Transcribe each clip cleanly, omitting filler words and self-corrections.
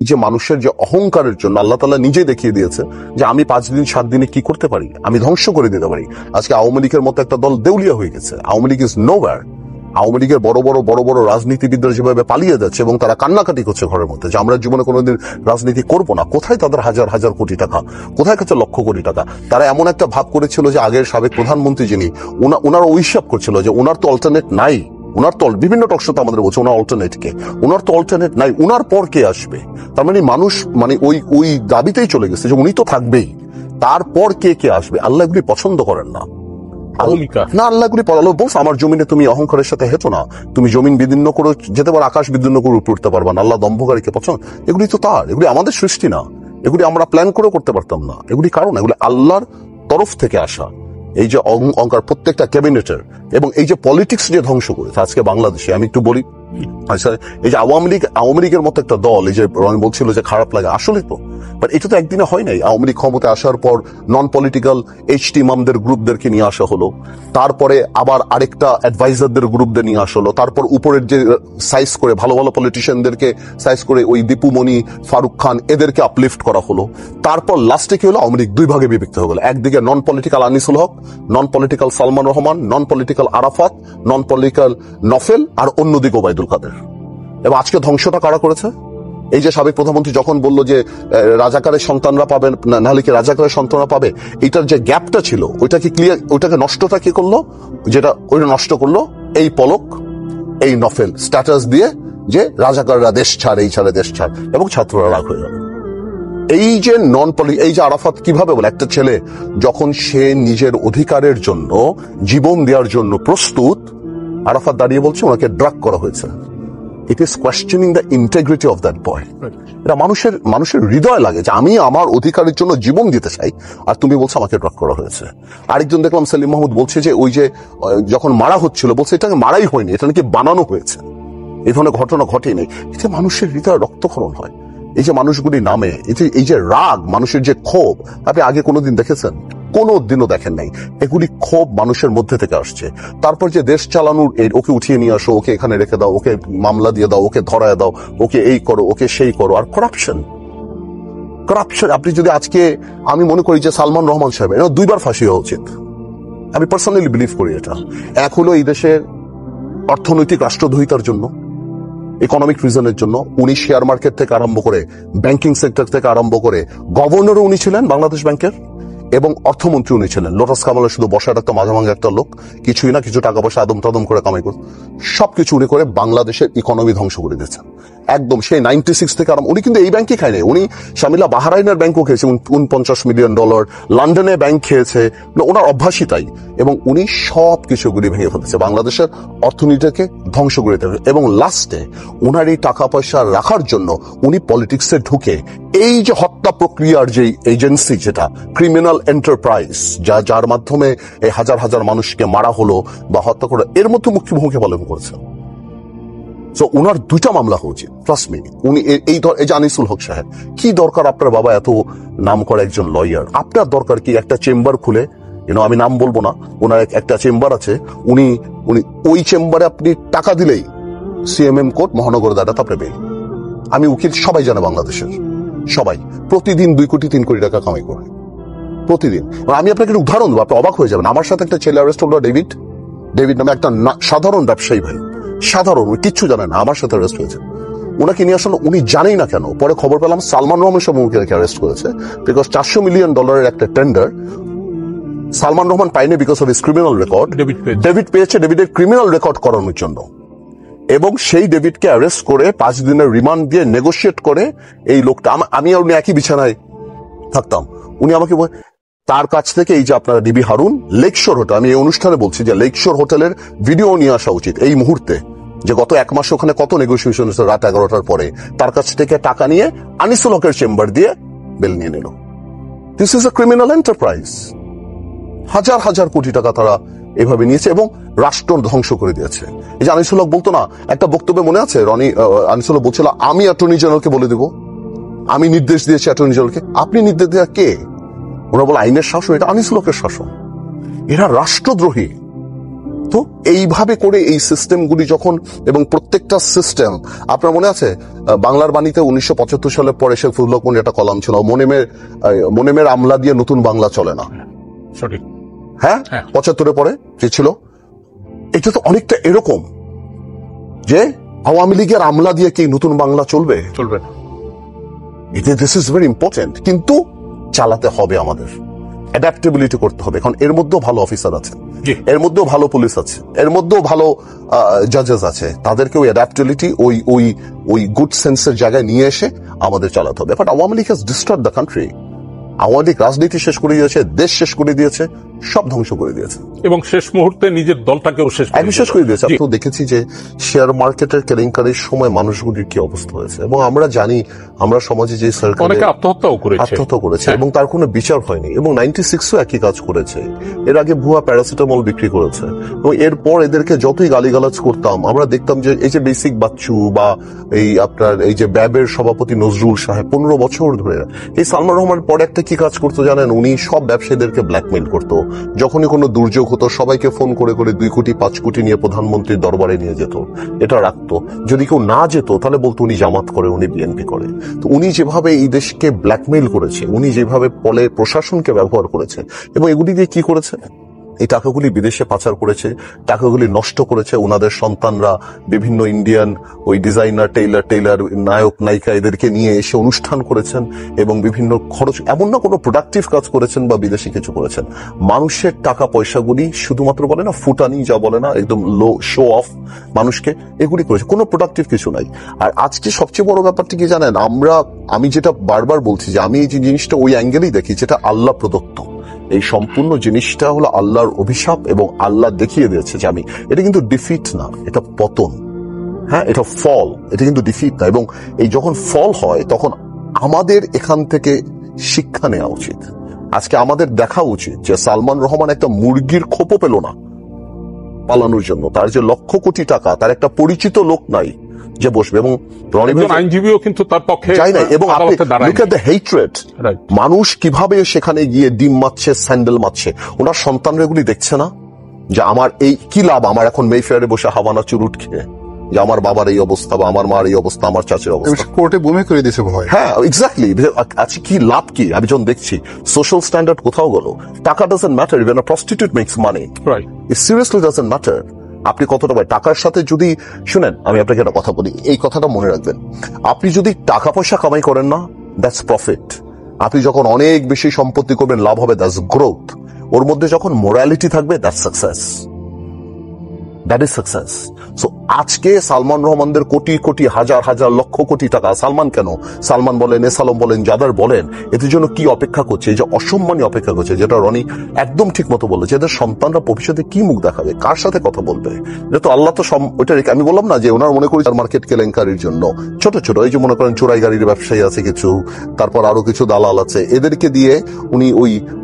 যে মানুষের যে অহংকারের জন্য আল্লাহ তাআলা নিজে দেখিয়ে দিয়েছে যে আমি 5 দিন 7 দিনে কি করতে পারি, আমি ধ্বংস করে দিতে পারি। আজকে আওয়ামী লীগের মতো একটা দল দেউলিয়া হয়ে গেছে। Awami League is nowhere. আওয়ামী লীগের বড় বড় রাজনীতিবিদরা যেভাবে পালিয়ে যাচ্ছে এবং তারা কান্নাকাটি করছে ঘরের মধ্যে যে আমরা জীবনে কোনোদিন রাজনীতি করব না, কোথায় তাদের হাজার হাজার কোটি টাকা, কোথায় কাছে লক্ষ কোটি টাকা। তারা এমন একটা ভাব করেছিল যে আগের সাবেক প্রধানমন্ত্রী যিনি ওনারা হিসাব করছিল যে ওনার তো অল্টারনেট নাই, ওনার তো বিভিন্ন টকশোতে আমাদের বলছে ওনার অল্টারনেট কে, ওনার তো অল্টারনেট নাই, ওনার পর কে আসবে। তার মানে মানুষ মানে ওই দাবিতেই চলে গেছে যে উনি তো থাকবেই, তারপর কে আসবে। আল্লাহ এগুলি পছন্দ করেন না। না, আল্লাহ এগুলি বলছে আমার জমিনে তুমি অহংকারের সাথে হেঁটো না, তুমি জমিন বিদীর্ণ করে যেতে পারো, আকাশ বিদীর্ণ করে উপরে উঠতে পারবা না। আল্লাহ দম্ভকারীকে পছন্দ। এগুলি তো তার, এগুলি আমাদের সৃষ্টি না, এগুলি আমরা প্ল্যান করে করতে পারতাম না। এগুলি কারণ এগুলি আল্লাহর তরফ থেকে আসা। এই যে অহংকার প্রত্যেকটা ক্যাবিনেটের এবং এই যে পলিটিক্স যে ধ্বংস করেছে আজকে বাংলাদেশে, আমি একটু বলি। আচ্ছা, এই যে আওয়ামী লীগের মতো একটা দল, এই যে রনি বলছিল যে খারাপ লাগে, আসলে তো বাট এটা তো একদিনে হয় নাই। আওয়ামী লীগ ক্ষমতায় আসার পর নন পলিটিক্যাল এইচটি ইমামদের গ্রুপদেরকে নিয়ে আসা হলো, তারপরে আবার আরেকটা অ্যাডভাইজারদের গ্রুপদের নিয়ে আসা হলো, তারপর উপরের যে সাইজ করে ভালো ভালো পলিটিশিয়ানদেরকে সাইজ করে ওই দীপুমণি, ফারুক খান এদেরকে আপলিফট করা হলো। তারপর লাস্টে কি হলো, আওয়ামী লীগ দুই ভাগে বিভক্ত হয়ে গেল। একদিকে non political Anisul Haque, non political Salman Rahman, non political Arafat, non political Nawfel, আর অন্যদিকে ওবায়দুল কাদের। এবং আজকে ধ্বংসটা কারা করেছে? এই যে সাবেক প্রধানমন্ত্রী যখন বলল যে রাজাকারের সন্তানরা পাবে, নাহলে কি রাজাকারের সন্তানরা পাবে, এটার যে গ্যাপটা ছিল ওইটাকে ক্লিয়ার, ওইটাকে নষ্টটা কি করলো, যেটা ওইটা নষ্ট করলো এই পলক, এই নফেল স্ট্যাটাস দিয়ে যে রাজাকাররা দেশ ছাড়, এই ছাড়ে দেশ ছাড়, এবং ছাত্ররা রাগ হয়ে গেল। এই যে এই যে আরাফাত কিভাবে বলে, একটা ছেলে যখন সে নিজের অধিকারের জন্য জীবন দেওয়ার জন্য প্রস্তুত, আরাফাত দাঁড়িয়ে বলছে ওনাকে ড্রাগ করা হয়েছে। It is questioning the integrity of that boy. এটা মানুষের হৃদয় লাগে যে আমি আমার অধিকারের জন্য জীবন দিতে চাই, আর তুমি বলছো আমাকে ড্রাগ করা হয়েছে। আরেকজন দেখলাম সেলিম মাহমুদ বলছে যে ওই যে যখন মারা হচ্ছিল বলছে এটাকে মারাই হয়নি, এটা নাকি বানানো হয়েছে। এই ধরনের ঘটনা ঘটেনি। এতে মানুষের হৃদয় রক্তক্ষরণ হয়। এই যে মানুষগুলি নামে, এই যে রাগ, মানুষের যে ক্ষোভ, আপনি আগে কোনোদিন দেখেছেন? কোনোদিনও দেখেন নাই। এগুলি ক্ষোভ মানুষের মধ্যে থেকে আসছে। তারপর যে দেশ চালানোর, ওকে উঠিয়ে নিয়ে আসো, ওকে এখানে রেখে দাও, ওকে মামলা দিয়ে দাও, ওকে ধরায় দাও, ওকে এই করো, ওকে সেই করো। আর করাপশন, আপনি যদি আজকে, আমি মনে করি যে সালমান রহমান সাহেব 2 বার ফাঁসি হওয়া উচিত। আমি পার্সোনালি বিলিভ করি এটা। এক হলো এই দেশের অর্থনৈতিক রাষ্ট্রদ্রোহিতার জন্য, ইকোনমিক রিজনের জন্য। উনি শেয়ার মার্কেট থেকে আরম্ভ করে, ব্যাংকিং সেক্টর থেকে আরম্ভ করে, গভর্নরও উনি ছিলেন বাংলাদেশ ব্যাংকের, এবং অর্থমন্ত্রী উনি ছিলেন। লোটাস কামালে শুধু বসার একটা মাঝে একটা লোক, কিছুই না, কিছু টাকা পয়সা আদম তাদম করে কামাই করত, সবকিছু উনি করে বাংলাদেশের ইকোনমি ধ্বংস করে দিয়েছেন একদম। সেই 96 থেকে উনি কিন্তু এই ব্যাংকে খায়নি, উনি শামিলা বাহরাইনের ব্যাংকও খেয়েছে, $49 মিলিয়ন, লন্ডনে ব্যাংক খেয়েছে, ওনার অভ্যাসই তাই। এবং উনি সব কিছুগুলি ভেঙে ফেলেছে, বাংলাদেশের অর্থনীতিকে ধ্বংস করে দিয়েছে। এবং লাস্টে ওনার এই টাকা পয়সা রাখার জন্য উনি পলিটিক্সে ঢুকে এই যে হত্যা প্রক্রিয়ার যে এজেন্সি, যেটা ক্রিমিনাল এন্টারপ্রাইজ, যার মাধ্যমে এই হাজার হাজার মানুষকে মারা হলো বা হত্যা করে, এর মধ্যে মুখ্যভূমিকা পালন করেছে। সো উনার 2টা মামলা হয়েছে, ট্রাস্ট মি। উনি এই যে আনিসুল হক সাহেব, কি দরকার আপনার বাবা এত নাম করা একজন লয়ার, আপনার দরকার কি একটা চেম্বার খুলে, আমি নাম বলবো না, ওনার একটা চেম্বার আছে, উনি ওই চেম্বারে আপনি টাকা দিলেই সিএমএম কোর্ট, মহানগর আদালত আপনি পেয়ে। আমি উকিল, সবাই জানে বাংলাদেশের সবাই, প্রতিদিন 2 কোটি 3 কোটি টাকা কামাই করে প্রতিদিন। আমি আপনাকে একটা উদাহরণ দেবো, আপনি অবাক হয়ে যাবেন। আমার সাথে একটা ছেলে অ্যারেস্ট হলো, ডেভিড নামে একটা সাধারণ ব্যবসায়ী ভাই, সাধারণ, কিচ্ছু জানে না, আমার সাথে অ্যারেস্ট হয়েছে। ওনাকে নিয়ে আসলে উনি জানেই না কেন, পরে খবর পেলাম সালমান রহমান সাহেবকে অ্যারেস্ট করেছে, বিকজ $400 মিলিয়ন একটা টেন্ডার সালমান রহমান পায়নি, because of his criminal record. David পেয়েছে, ডেভিডের ক্রিমিনাল রেকর্ড করানোর জন্য, এবং সেই ডেভিডকে অ্যারেস্ট করে 5 দিনের রিমান্ড দিয়ে নেগোশিয়েট করে এই লোকটা, আমি আর উনি একই বিছানায় থাকতাম, উনি আমাকে তার কাছ থেকে এই যে আপনারা ডিবি হারুন, লেকশোর হোটেল, আমি এই অনুষ্ঠানে বলছি যে লেকশোর হোটেলের ভিডিও নিয়ে আসা উচিত এই মুহূর্তে, যে গত 1 মাস ওখানে কত নেগোসিয়েশন হয়েছে রাত 11টার পরে, তার কাছ থেকে টাকা নিয়ে আনিসুল হকের চেম্বার দিয়ে বেল নিয়ে নিল। This is a criminal enterprise. হাজার হাজার কোটি টাকা তারা এভাবে নিয়েছে এবং রাষ্ট্র ধ্বংস করে দিয়েছে। এই যে আনিসুল হক বলতো না, একটা বক্তব্যে মনে আছে, আনিসুল হক বলছিল আমি অ্যাটর্নি জেনারেলকে বলে দেব, আমি নির্দেশ দিয়েছি অ্যাটর্নি জেনারেলকে। আপনি নির্দেশ দেওয়া কে? ওরা বলে আইনের শাসন, এটা আনিসুল হকের শাসন। এরা রাষ্ট্রদ্রোহী। তো এইভাবে করে এই সিস্টেমগুলি যখন, এবং প্রত্যেকটা সিস্টেম, আপনার মনে আছে বাংলার বাণীতে 1975 সালের পরে শেখ ফজলুল হক মনির একটা কলাম ছিল, মনেমের আমলা দিয়ে নতুন বাংলা চলে না। সঠিক। হ্যাঁ, 75-এর পরে যে ছিল, এটা তো অনেকটা এরকম যে আওয়ামী লীগের আমলা দিয়ে কি নতুন বাংলা চলবে? চলবে না। This is very important. কিন্তু চালাতে হবে, আমাদের অ্যাডাপ্টেবিলিটি করতে হবে। এখন এর মধ্যেও ভালো অফিসার আছে, এর মধ্যেও ভালো পুলিশ আছে, এর মধ্যেও ভালো জাজেস আছে, তাদেরকে ওই অ্যাডাপ্টেবিলিটি, ওই গুড সেন্সের জায়গায় নিয়ে এসে আমাদের চালাতে হবে। But Awami League has destroyed the country. Awami League রাজনীতি শেষ করে দিয়েছে, দেশ শেষ করে দিয়েছে, সব ধ্বংস করে দিয়েছে, এবং শেষ মুহূর্তে নিজের দলটাকেও শেষ করে দিয়েছে। আমি তো দেখেছি যে শেয়ার মার্কেটের কেলেঙ্কারির সময় মানুষগুলির কি অবস্থা হয়েছে, এবং আমরা জানি আমরা সমাজে যে সরকার অনেকে আত্মহত্যাও করেছে এবং তার কোনো বিচার হয়নি, এবং 96-ও একই কাজ করেছে। এর আগে ভুয়া প্যারাসিটামল বিক্রি করেছে, এবং এরপর এদেরকে যতই গালিগালাজ করতাম আমরা দেখতাম যে এই যে বেসিক বাচ্চু বা এই আপনার এই যে ব্যাবের সভাপতি নজরুল সাহেব 15 বছর ধরে, এই সালমান রহমানের পরে একটা কি কাজ করতো জানেন, উনি সব ব্যবসায়ীদেরকে ব্ল্যাকমেইল করতো। যখনই কোনো দুর্যোগ হতো সবাইকে ফোন করে করে 2 কোটি 5 কোটি নিয়ে প্রধানমন্ত্রীর দরবারে নিয়ে যেত, এটা রাখতো। যদি কেউ না যেত তাহলে বলতো উনি জামাত করে, উনি বিএনপি করে। তো উনি যেভাবে এই দেশকে ব্ল্যাকমেইল করেছে, উনি যেভাবে পলে প্রশাসনকে ব্যবহার করেছে, এবং এগুলি দিয়ে কি করেছে, এই টাকাগুলি বিদেশে পাচার করেছে, টাকাগুলি নষ্ট করেছে। ওনাদের সন্তানরা বিভিন্ন ইন্ডিয়ান ওই ডিজাইনার, টেইলার, নায়ক নায়িকা এদেরকে নিয়ে এসে অনুষ্ঠান করেছেন, এবং বিভিন্ন খরচ, এমন না কোনো প্রোডাক্টিভ কাজ করেছেন বা বিদেশি কিছু করেছেন। মানুষের টাকা পয়সাগুলি শুধুমাত্র বলে না ফুটানি, যা বলে না একদম লো শো অফ মানুষকে, এগুলি করেছে, কোনো প্রোডাক্টিভ কিছু নাই। আর আজকে সবচেয়ে বড় ব্যাপারটি কি জানেন, আমি যেটা বারবার বলছি যে আমি এই যে জিনিসটা ওই অ্যাঙ্গেলেই দেখি যেটা আল্লাহ প্রদত্ত। এই সম্পূর্ণ জিনিসটা হলো আল্লাহর অভিশাপ, এবং আল্লাহ দেখিয়ে দিয়েছে যে এটা কিন্তু ডিফিট না, এটা পতন। হ্যাঁ, এটা ফল, এটা কিন্তু ডিফিট না। এবং এই যখন ফল হয় তখন আমাদের এখান থেকে শিক্ষা নেওয়া উচিত। আজকে আমাদের দেখা উচিত যে সালমান রহমান একটা মুরগির খোপও পেল না পালানোর জন্য, তার যে লক্ষ কোটি টাকা, তার একটা পরিচিত লোক নাই যে বসবে, এবং আইনজীবীও কিন্তু তার পক্ষে চাই না। এবং মানুষ কিভাবে সেখানে গিয়ে ডিম মারছে, স্যান্ডেল মারছে, ওনার সন্তানরা এগুলি দেখছে না যে আমার এই কি লাভ, আমার এখন মেফেয়ারে বসে হাওয়ানা চুরুট খেয়ে, যে আমার বাবার এই অবস্থা বা আমার মার এই অবস্থা, আমার চাচের অবস্থা, কোর্টে বমি করে দিয়েছে ভয়। হ্যাঁ, এক্স্যাক্টলি। আচ্ছা, কি লাভ কি? আমি যখন দেখছি সোশ্যাল স্ট্যান্ডার্ড কোথাও গেল, টাকা doesn't matter, even a prostitute makes money, it seriously doesn't matter আপনি কতটা পায়। টাকার সাথে যদি শুনেন, আমি আপনাকে একটা কথা বলি, এই কথাটা মনে রাখবেন, আপনি যদি টাকা পয়সা কামাই করেন না, দ্যাটস প্রফিট। আপনি যখন অনেক বেশি সম্পত্তি করবেন, লাভ হবে, দ্যাটস গ্রোথ। ওর মধ্যে যখন মোরালিটি থাকবে, that's success, that is success. So আজকে সালমান রহমানদের কোটি কোটি হাজার হাজার লক্ষ কোটি টাকা, সালমান কেন, সালমান বলেন, এসালম বলেন, যাদের বলেন, এদের জন্য কি অপেক্ষা করছে, এই যে অসম্মানী অপেক্ষা করছে, যেটা রনি একদম ঠিক মতো বললো, যে এদের সন্তানরা ভবিষ্যতে কি মুখ দেখাবে, কার সাথে কথা বলবে। এটা তো আল্লাহ তো ওইটা রেখে, আমি বললাম না যে ওনার মনে করি মার্কেট কেলেঙ্কারির জন্য ছোট ছোট এই যে মনে করেন চোরাই গাড়ির ব্যবসায়ী আছে কিছু, তারপর আরো কিছু দালাল আছে, এদেরকে দিয়ে উনি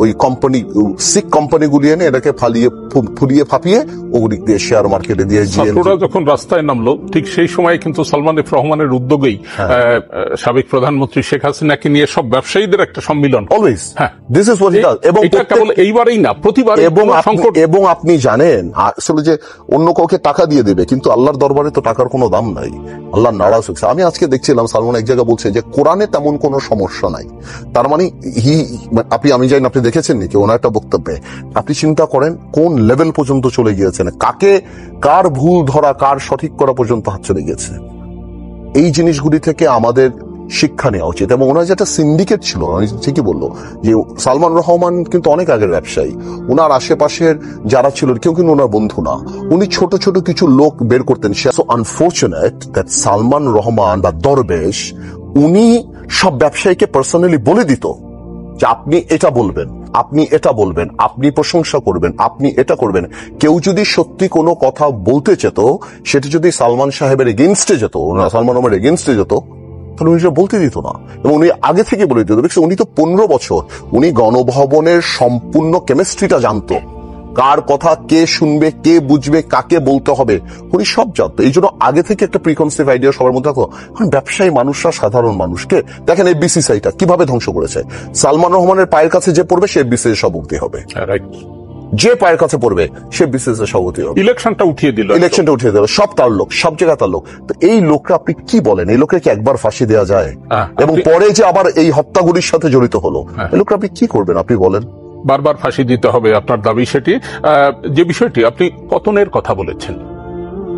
ওই কোম্পানি, সিক কোম্পানিগুলি এনে এটাকে ফুলিয়ে ফাঁপিয়ে ওগুলি দিয়ে শেয়ার মার্কেটে দিয়ে যখন রাস্তায় নামলো, ঠিক সেই সময় কিন্তু সালমান এফ রহমানের উদ্যোগেই সাবেক প্রধানমন্ত্রী শেখ হাসিনাকে নিয়ে সব ব্যবসায়ীদের একটা সম্মিলন, অলওয়েজ। হ্যাঁ, this is what it does. এবং এটা কেবল এইবারেই না, প্রতিবার। এবং আপনি জানেন আসলে যে অন্য কাউকে টাকা দিয়ে দেবে, কিন্তু আল্লাহর দরবারে তো টাকার কোনো দাম নাই, আল্লাহ নারাজ হচ্ছে। আমি আজকে দেখছিলাম সালমান এক জায়গায় বলছে যে কোরআনে তেমন কোনো সমস্যা নাই, তার মানে আমি জানি আপনি দেখেছেন নাকি ওনার একটা বক্তব্যে, আপনি চিন্তা করেন কোন লেভেল পর্যন্ত চলে গিয়েছেন, কার ভুল ধরা, কার সঠিক করা পর্যন্ত হাত চলে গেছে। এই জিনিসগুলি থেকে আমাদের শিক্ষা নেওয়া উচিত। এবং ওনার যেটা সিন্ডিকেট ছিল, ঠিকই বললো যে সালমান রহমান কিন্তু অনেক আগের ব্যবসায়ী, ওনার আশেপাশের যারা ছিল কেউ কিন্তু ওনার বন্ধু না, উনি ছোট ছোট কিছু লোক বের করতেন। So unfortunate that Salman Rahman বা দরবেশ, উনি সব ব্যবসায়ীকে পার্সোনালি বলে দিত যে আপনি এটা বলবেন, আপনি এটা বলবেন, আপনি প্রশংসা করবেন, আপনি এটা করবেন। কেউ যদি সত্যি কোনো কথা বলতে চেত, সেটা যদি সালমান সাহেবের এগেইনস্টে যেত, সালমান রহমানের এগেইনস্টে যেত, তাহলে উনি সেটা বলতে দিত না, এবং উনি আগে থেকে বলে দিত। উনি তো 15 বছর উনি গণভবনের সম্পূর্ণ কেমিস্ট্রিটা জানতো, কার কথা কে শুনবে, কে বুঝবে, কাকে বলতে হবে, উনি সব জানতো। এই জন্য আগে থেকে একটা প্রিকনসেপ্ট আইডিয়া সবার মধ্যে থাকতো। কারণ ব্যবসায়ী মানুষরা সাধারণ মানুষকে দেখেন, এই বিসিসিআইটা কিভাবে ধ্বংস করেছে। সালমান রহমানের পায়ের কাছে যে পড়বে সে বিসিসিআই সভাপতি হবে। যে পায়ের কাছে পড়বে সে বিসিএস এর সভাপতি হবে। ইলেকশনটা উঠিয়ে দিল, ইলেকশনটা উঠিয়ে দিল, সব তার লোক, সব জায়গায় তার লোক। তো এই লোকরা আপনি কি বলেন? এই লোকরা কি একবার ফাঁসি দেওয়া যায়? এবং পরে যে আবার এই হত্যাগুলির সাথে জড়িত হলো, এই লোকরা আপনি কি করবেন? আপনি বলেন। বারবার ফাঁসি দিতে হবে আপনার দাবি সেটি। যে বিষয়টি আপনি পতনের কথা বলেছেন,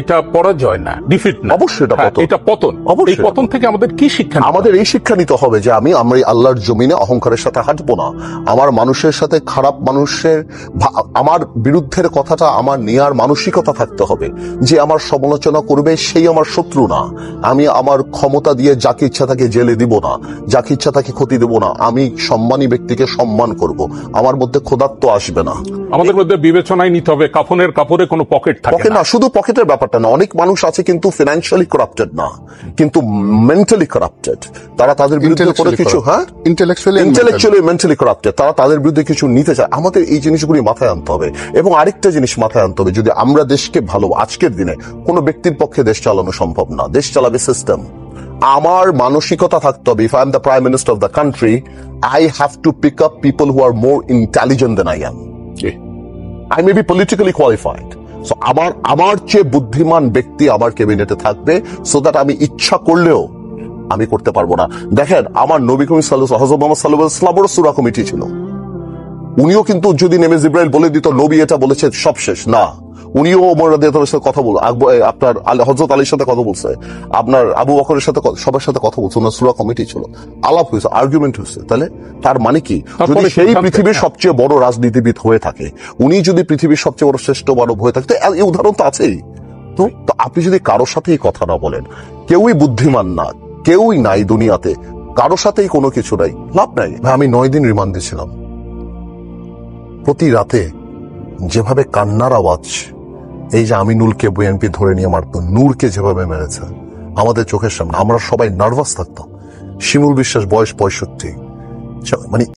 এটা পরাজয় না, ডিফিট না, অবশ্যই এটা পতন। এটা পতন। এই পতন থেকে আমাদের কি শিক্ষা? আমাদের এই শিক্ষা নিতে হবে যে আমরা আল্লাহর জমিনে অহংকারের সাথে হাঁটবো না। আমার মানুষের সাথে খারাপ মানুষের আমার বিরুদ্ধের কথাটা আমার নেয়ার মানসিকতা থাকতে হবে যে আমার সমালোচনা করবে সেই আমার শত্রু না। আমি আমার ক্ষমতা দিয়ে যাকে ইচ্ছা তাকে জেলে দিব না, যাকে ইচ্ছা তাকে ক্ষতি দেব না। আমি সম্মানী ব্যক্তিকে সম্মান করব, আমার মধ্যে ক্ষুধার্ত আসবে না। আমাদের মধ্যে বিবেচনায় নিতে হবে কাফনের কাপড়ে কোনো পকেট থাকে না। শুধু পকেটের ব্যাপারটা না, অনেক মানুষ আছে কিন্তু ফিনান্সিয়ালি কারাপ্টেড না, কিন্তু মেন্টালি কারাপ্টেড। তারা তাদের বিরুদ্ধে করে কিছু ইন্টেলেকচুয়ালি মেন্টালি কারাপ্টেড, তারা তাদের বিরুদ্ধে কিছু নিতে চায়। আমাদের এই জিনিসগুলি মাথায় আনতে হবে। এবং আরেকটা জিনিস মাথায় আনতে হবে, যদি আমরা দেশকে ভালো, আজকের দিনে কোনো ব্যক্তির পক্ষে দেশ চালানো সম্ভব না, দেশ চালাবে সিস্টেম। আমার মানসিকতা থাকতে হবে, if I am the prime minister of the country, I have to pick up people who are more intelligent than I am. I may be politically qualified. So আমার চেয়ে বুদ্ধিমান ব্যক্তি আমার ক্যাবিনেটে থাকবে, সো দ্যাট আমি ইচ্ছা করলেও আমি করতে পারবো না। দেখেন, আমার নবী করিম সাল্লাল্লাহু আলাইহি ওয়াসাল্লাম, হযরত মুহাম্মদ সাল্লাল্লাহু আলাইহি ওয়াসাল্লামের সূরা কমিটি ছিল। উনিও কিন্তু যদি নেমে জিবরাইল বলে দিত নবী এটা বলেছে সব শেষ না, উনিও ওমর রাদিয়াল্লাহু আনহুর সাথে কথা বল, আপনার হযরত আলীর সাথে কথা বলছে, আপনার আবু বকরের সাথে, সবার সাথে কথা বলছে। ওনার সূরা কমিটি ছিল, আলাপ হয়েছে, আর্গুমেন্ট হয়েছে। তাহলে তার মানে কি, যদি সেই পৃথিবীর সবচেয়ে বড় রাজনীতিবিদ হয়ে থাকে, উনি যদি পৃথিবীর সবচেয়ে বড় শ্রেষ্ঠ মানব হয়ে থাকে, এই উদাহরণ তো আছেই। তো আপনি যদি কারোর সাথেই কথা না বলেন, কেউই বুদ্ধিমান না, কেউই নাই দুনিয়াতে, কারোর সাথেই কোনো কিছু নাই, লাভ নাই। আমি 9 দিন রিমান্ডে ছিলাম। প্রতি রাতে যেভাবে কান্নার আওয়াজ, এই যে আমিনুলকে বিএনপি ধরে নিয়ে মারত, নূরকে যেভাবে মেরেছে আমাদের চোখের সামনে, আমরা সবাই নার্ভাস থাকতাম। শিমুল বিশ্বাস বয়স 65, মানে